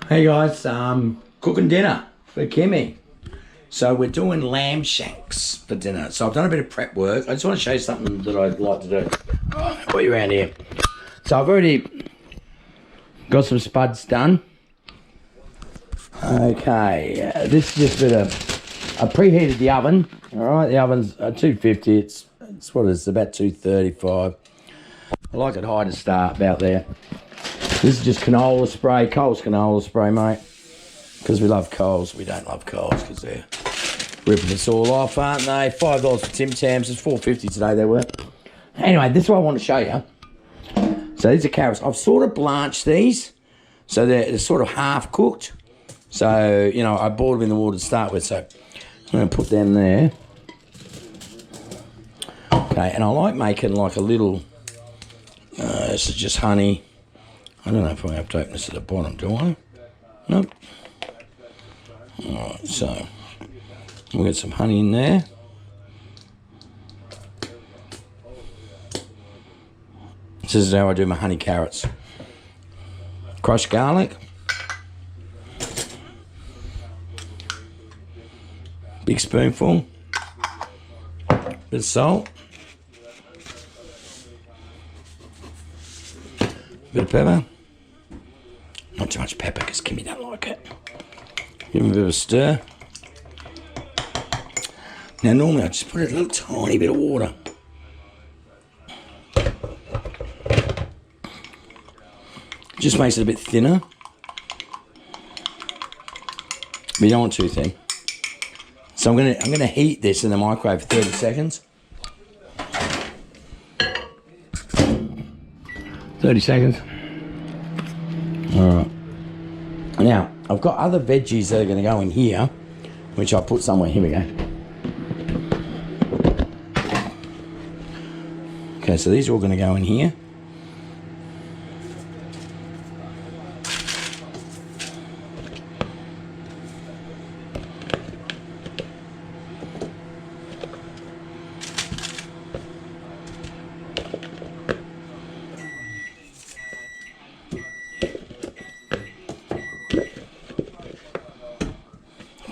Hey guys, cooking dinner for Kymmy. So we're doing lamb shanks for dinner. So I've done a bit of prep work. I just want to show you something that I'd like to do. Put you around here. So I've already got some spuds done. Okay, this is just a bit of, I preheated the oven. All right, the oven's 250. It's what it is, about 235. I like it high to start, about there. This is just canola spray, Coles canola spray, mate. Because we love Coles. We don't love Coles because they're ripping us all off, aren't they? $5 for Tim Tams. It's $4.50 today they were. Anyway, this is what I want to show you. So these are carrots. I've sort of blanched these. So they're sort of half cooked. So, you know, I boiled them in the water to start with. So I'm going to put them there. Okay, and I like making like a little, this is just honey. I don't know if I have to open this at the bottom, do I? Nope. Alright, so we'll get some honey in there. This is how I do my honey carrots. Crushed garlic. Big spoonful. Bit of salt. Bit of pepper. Not too much pepper because Kymmy don't like it. Give him a bit of a stir. Now normally I just put a little tiny bit of water. Just makes it a bit thinner. But you don't want too thin. So I'm gonna heat this in the microwave for 30 seconds. 30 seconds. All right. Now, I've got other veggies that are going to go in here, which I'll put somewhere. Here we go. Okay, so these are all going to go in here.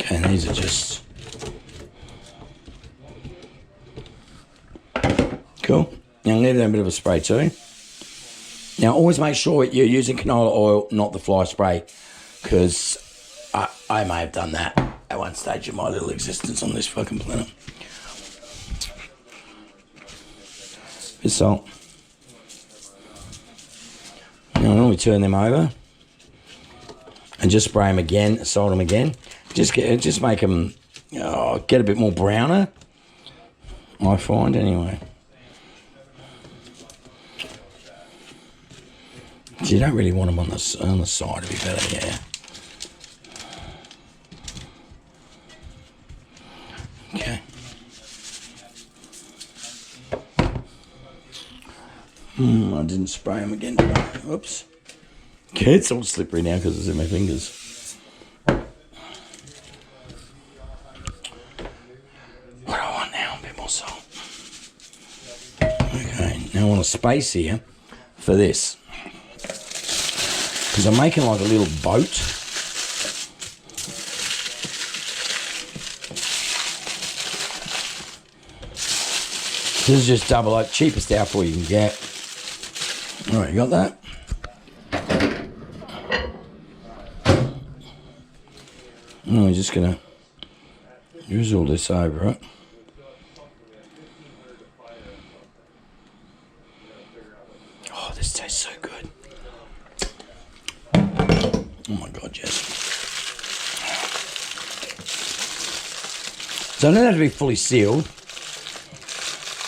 And these are just cool. Now I'm going to give them a bit of a spray too. Now always make sure you're using canola oil, not the fly spray, because I may have done that at one stage of my little existence on this fucking planet. Bit of salt. Now I normally turn them over and just spray them again, salt them again. Just make them get a bit more browner, I find anyway. So you don't really want them on the side to be better, yeah. Okay. I didn't spray them again today. Oops. Okay, it's all slippery now because it's in my fingers. Okay, now I want a space here for this because I'm making like a little boat. This is just double oak, cheapest alcohol you can get. All right, you got that? And we're just gonna use all this over it. This tastes so good. Oh my God, yes. So it doesn't have to be fully sealed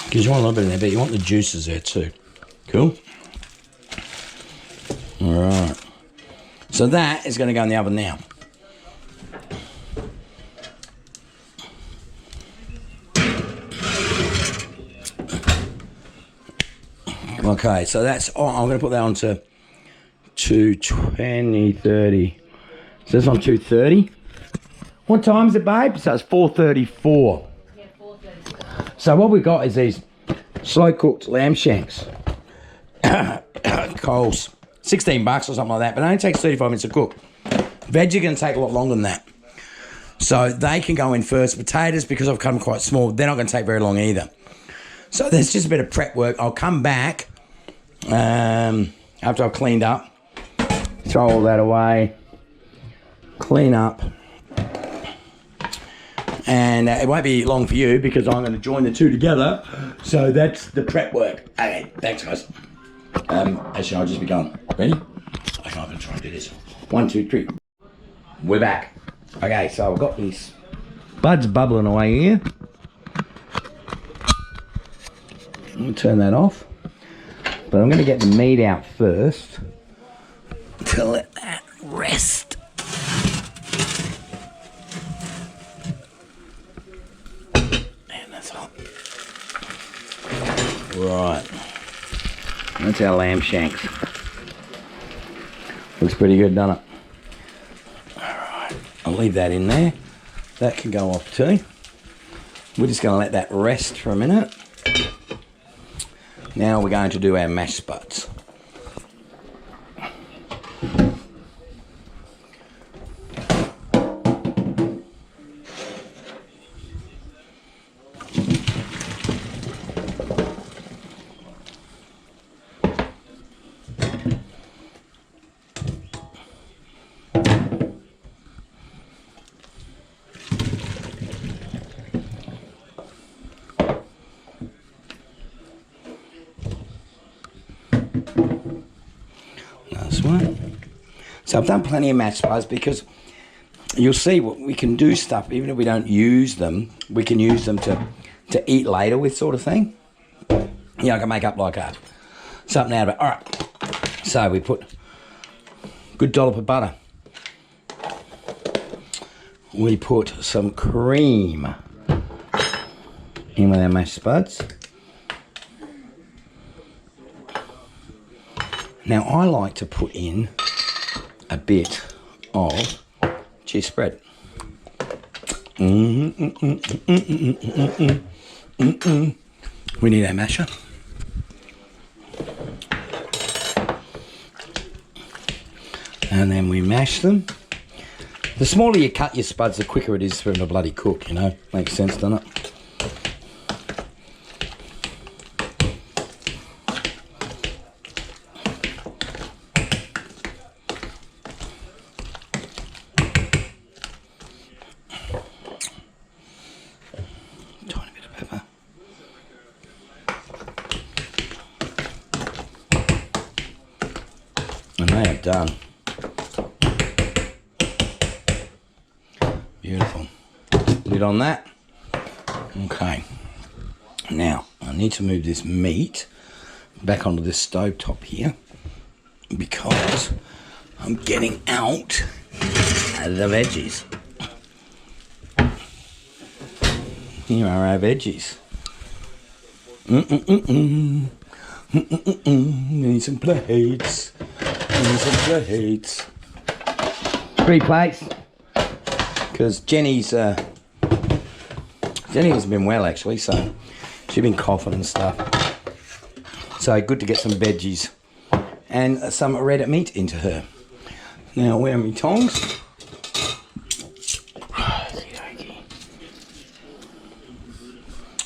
because you want a little bit in there, but you want the juices there too. Cool? All right. So that is going to go in the oven now. Okay, so that's, I'm going to put that on to 220, 30. So that's on 230. What time is it, babe? So it's 4:34. Yeah, 4:34. So what we got is these slow cooked lamb shanks. Coles. $16 or something like that, but it only takes 35 minutes to cook. Veg are going to take a lot longer than that. So they can go in first. Potatoes, because I've cut them quite small, they're not going to take very long either. So there's just a bit of prep work. I'll come back after I've cleaned up, throw all that away, clean up. And it won't be long for you because I'm going to join the two together. So that's the prep work. Okay, thanks guys. Actually, I'll just be going. Ready? Okay, I'm going to try and do this. 1, 2, 3. We're back. Okay, so I've got these buds bubbling away here. I'm going to turn that off. But I'm going to get the meat out first to let that rest. And that's hot. Right. That's our lamb shanks. Looks pretty good, doesn't it? Alright, I'll leave that in there. That can go off too. We're just going to let that rest for a minute. Now we're going to do our mashed spuds. So I've done plenty of mashed spuds because you'll see what we can do stuff, even if we don't use them, we can use them to eat later with, sort of thing. You know, I can make up like something out of it. All right, so we put a good dollop of butter. We put some cream in with our mashed spuds. Now I like to put in a bit of cheese spread. We need our masher. And then we mash them. The smaller you cut your spuds, the quicker it is for them to bloody cook, you know. Makes sense, doesn't it? Done. Beautiful. Lid on that. Okay. Now, I need to move this meat back onto this stove top here because I'm getting out the veggies. Here are our veggies. Need some plates. Need some plates. 3 plates. Because Jenny hasn't been well actually, so she's been coughing and stuff. So good to get some veggies and some red meat into her. Now where are my tongs?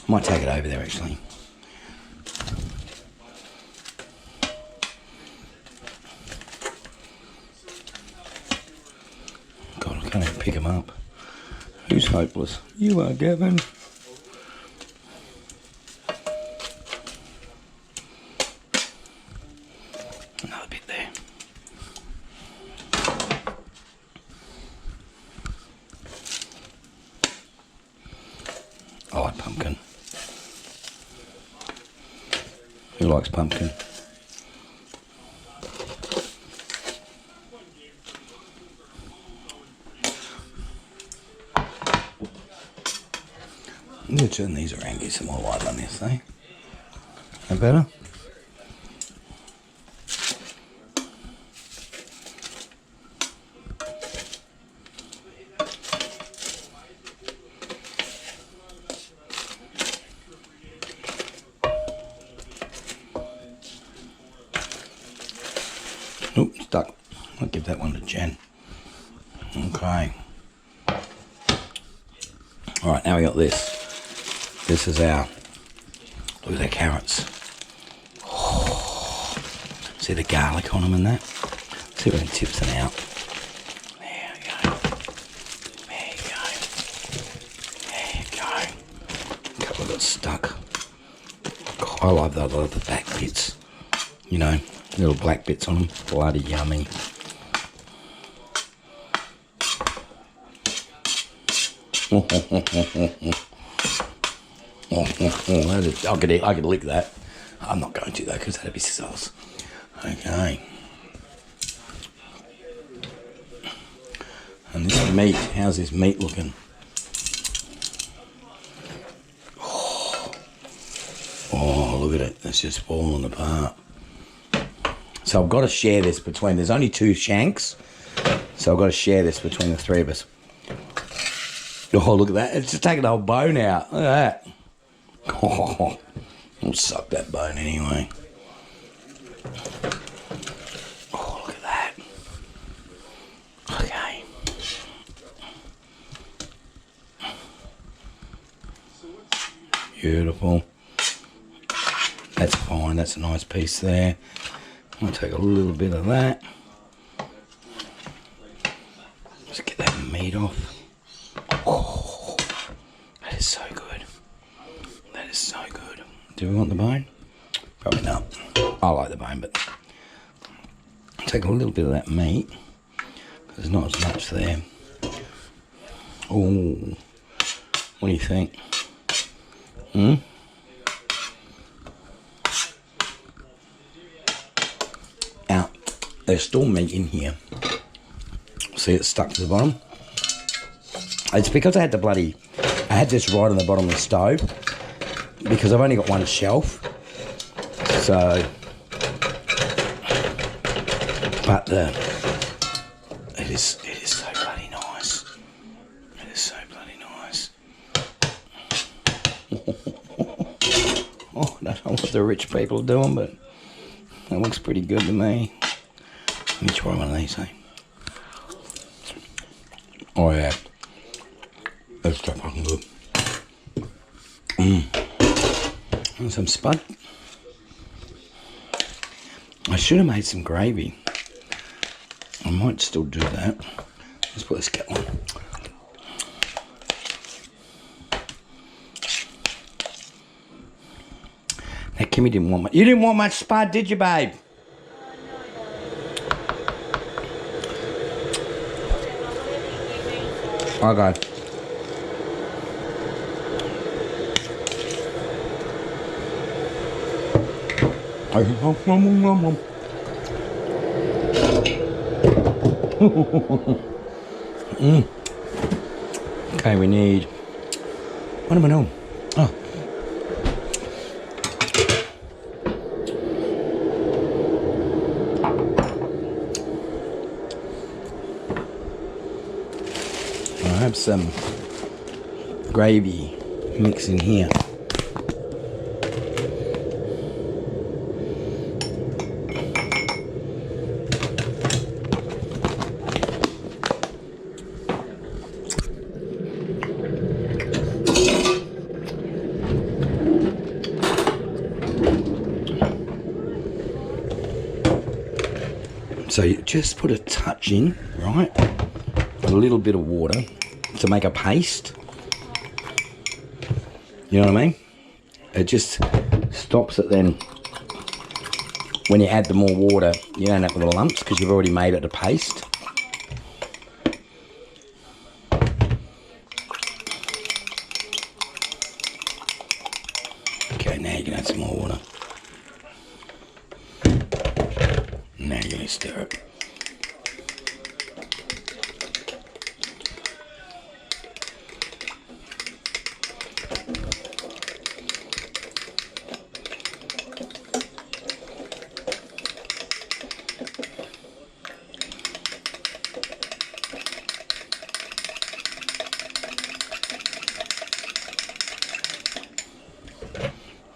Might take it over there actually. God, I can't even pick them up. Who's hopeless? You are, Gavin. Another bit there. I like pumpkin. Who likes pumpkin? I'm going to turn these around, get some more light on this, eh? That better? Nope, stuck. I'll give that one to Jen. Okay. All right, now we got this. This is our, look at the carrots. Oh, see the garlic on them and that? See if we can tip them out. There we go. There you go. There you go. A couple got stuck. God, I love the back bits. You know, little black bits on them. Bloody yummy. I could lick that. I'm not going to though, because that'd be sauce. Okay. And this meat, how's this meat looking? Oh, look at it. It's just falling apart. So I've got to share this between, there's only 2 Shanks. So I've got to share this between the 3 of us. Oh, look at that. It's just taking the whole bone out. Look at that. Oh, I'll suck that bone anyway. Oh, look at that. Okay. Beautiful. That's fine. That's a nice piece there. I'm going to take a little bit of that. Just get that meat off. Oh, that is so good. That is so good. Do we want the bone? Probably not. I like the bone, but take a little bit of that meat. There's not as much there. Oh, what do you think? Now, there's still meat in here. See, it's stuck to the bottom. It's because I had this right on the bottom of the stove, because I've only got one shelf. So, but it is so bloody nice. It is so bloody nice. Oh, I don't know what the rich people are doing, but that looks pretty good to me. Let me try one of these, eh? Oh yeah. That's so fucking good. And some spud. I should have made some gravy. I might still do that. Let's put this kettle on. Now, Kymmy didn't want much. You didn't want much spud, did you, babe? Okay. Okay, we need. What am I doing? Oh. I have some gravy mix in here. So you just put a touch in, right? A little bit of water to make a paste. You know what I mean? It just stops it then. When you add the more water, you don't have the lumps because you've already made it a paste. Okay, now you can add some more water. Now you're going to stir it.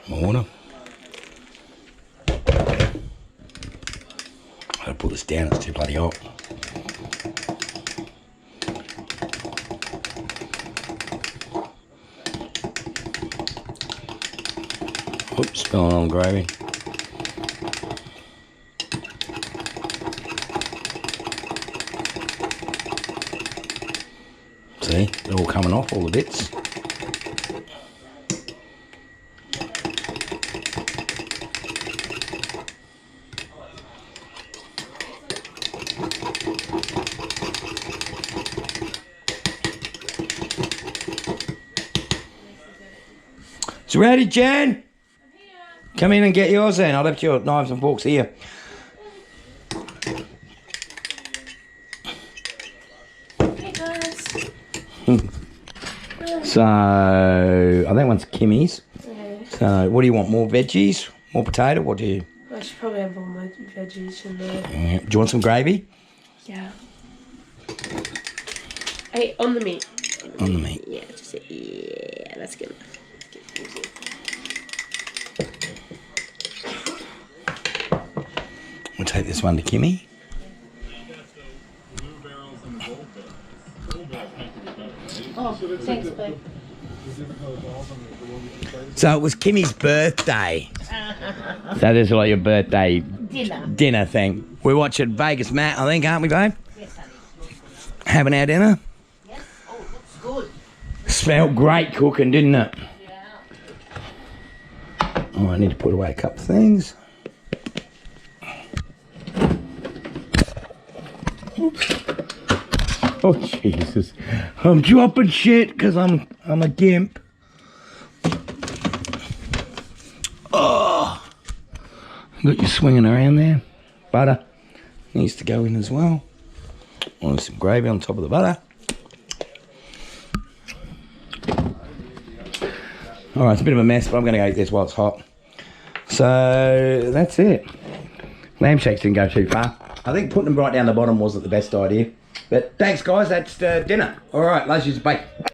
More water. I'll put this down, it's too bloody hot. Oops, spilling on gravy. See, they're all coming off, all the bits. It's ready, Jen? Come in and get yours then. I left your knives and forks here. Hey guys. So, I think one's Kymmy's. Okay. So, what do you want? More veggies? More potato? What do you... I should probably have all my veggies in there. Do you want some gravy? Yeah. Hey, on the meat. On the meat. Yeah, just yeah, that's good enough. We'll take this one to Kymmy. Oh, thanks, babe. So it was Kymmy's birthday. So this is like your birthday dinner thing. We're watching Vegas Matt, I think, aren't we, babe? Yes, honey. Having our dinner. Yes. Oh, it looks good. Smelled great cooking, didn't it? Yeah. Oh, I need to put away a couple of things. Oh Jesus! I'm dropping shit because I'm a gimp. Oh, got you swinging around there. Butter needs to go in as well. Want some gravy on top of the butter. All right, it's a bit of a mess, but I'm going to go eat this while it's hot. So that's it. Lamb shakes didn't go too far. I think putting them right down the bottom wasn't the best idea. But thanks, guys. That's dinner. All right, let's use the bake.